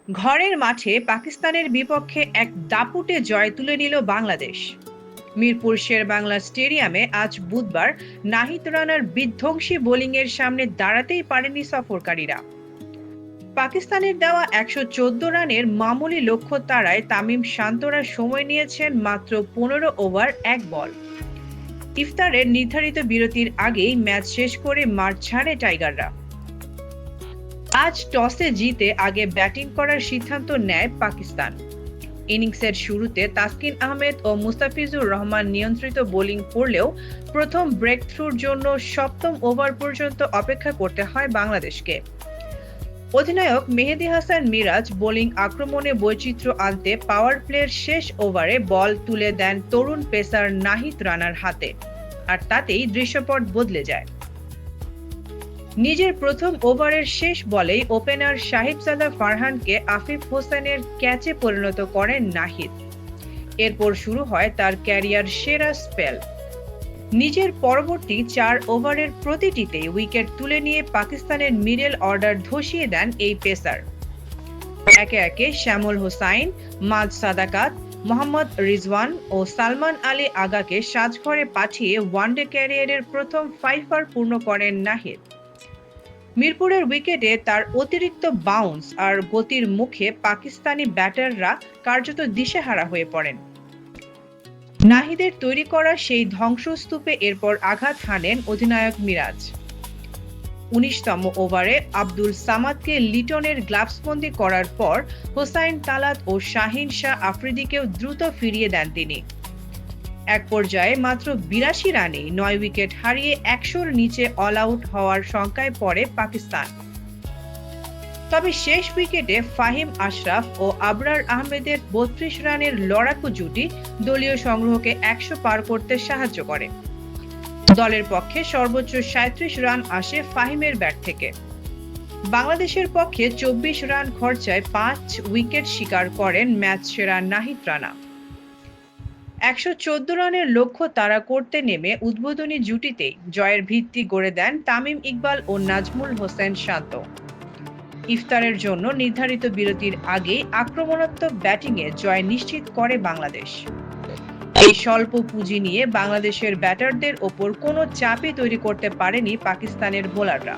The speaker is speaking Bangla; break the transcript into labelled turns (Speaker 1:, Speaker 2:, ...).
Speaker 1: ঘরের মাঠে পাকিস্তানের বিপক্ষে এক দাপুটে জয় তুলে নিল বাংলাদেশ। মিরপুর শেরেবাংলা স্টেডিয়ামে আজ বুধবার নাহিদ রানার বিধ্বংসী বোলিংয়ের সামনে দাঁড়াতেই পারেনি সফরকারীরা। পাকিস্তানের দেওয়া ১১৪ রানের মামুলি লক্ষ্য তাড়ায় তামিম শান্তরা সময় নিয়েছেন মাত্র ১৫ ওভার ১ বল। ইফতারের নির্ধারিত বিরতির আগেই ম্যাচ শেষ করে মাঠ ছাড়ে টাইগাররা। আজ টসে জিতে আগে ব্যাটিং করার সিদ্ধান্ত নেয় পাকিস্তান। ইনিংসের শুরুতে তাসকিন আহমেদ ও মুস্তাফিজুর রহমান নিয়ন্ত্রিত বোলিং করলেও প্রথম ব্রেক থ্রুর জন্য সপ্তম ওভার পর্যন্ত অপেক্ষা করতে হয় বাংলাদেশকে। অধিনায়ক মেহেদী হাসান মিরাজ বোলিং আক্রমণে বৈচিত্র্য আনতে পাওয়ার প্লের শেষ ওভারে বল তুলে দেন তরুণ পেসার নাহিদ রানার হাতে, আর তাতেই দৃশ্যপট বদলে যায়। নিজের প্রথম ওভারের শেষ বলেই ওপেনার সাহিবজাদা ফারহানকে আফিফ হোসেনের ক্যাচে পরিণত করেন নাহিদ। এরপর শুরু হয় তার ক্যারিয়ার সেরা স্পেল। নিজের পরবর্তী ৪ ওভারের প্রতিটিতেই উইকেট তুলে নিয়ে পাকিস্তানের মিডল অর্ডার ধসিয়ে দেন এই পেসার। একে একে শ্যামল হোসাইন, মাজ সাদাকাত, মোহাম্মদ রিজওয়ান ও সালমান আলী আগাকে সাজঘরে পাঠিয়ে ওয়ানডে ক্যারিয়ারের প্রথম 5 পূর্ণ করেন নাহিদ। মিরপুরের উইকেটে তার অতিরিক্ত বাউন্স আর গতির মুখে পাকিস্তানি ব্যাটাররা কার্যত দিশেহারা হয়ে পড়েন। নাহিদের তৈরি করা সেই ধ্বংসস্তূপে এরপর আঘাত হানেন অধিনায়ক মিরাজ। ১৯তম ওভারে আব্দুল সামাদকে লিটনের গ্লাভসবন্দি করার পর হোসাইন তালাত ও শাহিন শাহ আফ্রিদিকেও দ্রুত ফিরিয়ে দেন তিনি। এক পর্যায়ে মাত্র ৮২ রানে ৯ উইকেট হারিয়ে ১০০-র নিচে অল আউট হওয়ার শঙ্কায় পড়ে পাকিস্তান। তবে শেষ উইকেটে ফাহিম আশরাফ ও আবরার আহমেদের ৩২ রানের লড়াকু জুটি দলীয় সংগ্রহকে ১০০ পার করতে সাহায্য করে। দলের পক্ষে সর্বোচ্চ ৩৭ রান আসে ফাহিমের ব্যাট থেকে। বাংলাদেশের পক্ষে ২৪ রান খরচায় ৫ উইকেট শিকার করেন ম্যাচ সেরা নাহিদ রানা। ১১৪ রানের লক্ষ্য তাড়া করতে নেমে উদ্বোধনী জুটিতেই জয়ের ভিত্তি গড়ে দেন তামিম ইকবাল ও নাজমুল হোসেন শান্ত। ইফতারের জন্য নির্ধারিত বিরতির আগেই আক্রমণাত্মক ব্যাটিংয়ে জয় নিশ্চিত করে বাংলাদেশ। এই স্বল্প পুঁজি নিয়ে বাংলাদেশের ব্যাটারদের ওপর কোনো চাপই তৈরি করতে পারেনি পাকিস্তানের বোলাররা।